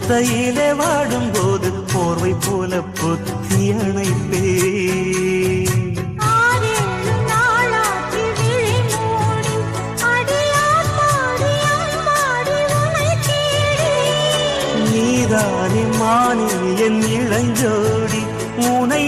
ஒத்தையிலே வாடும் போது போர்வை போல பொத்தி அணைப்பே. நீதானே மானே என் இளஞ்சோடி, உனை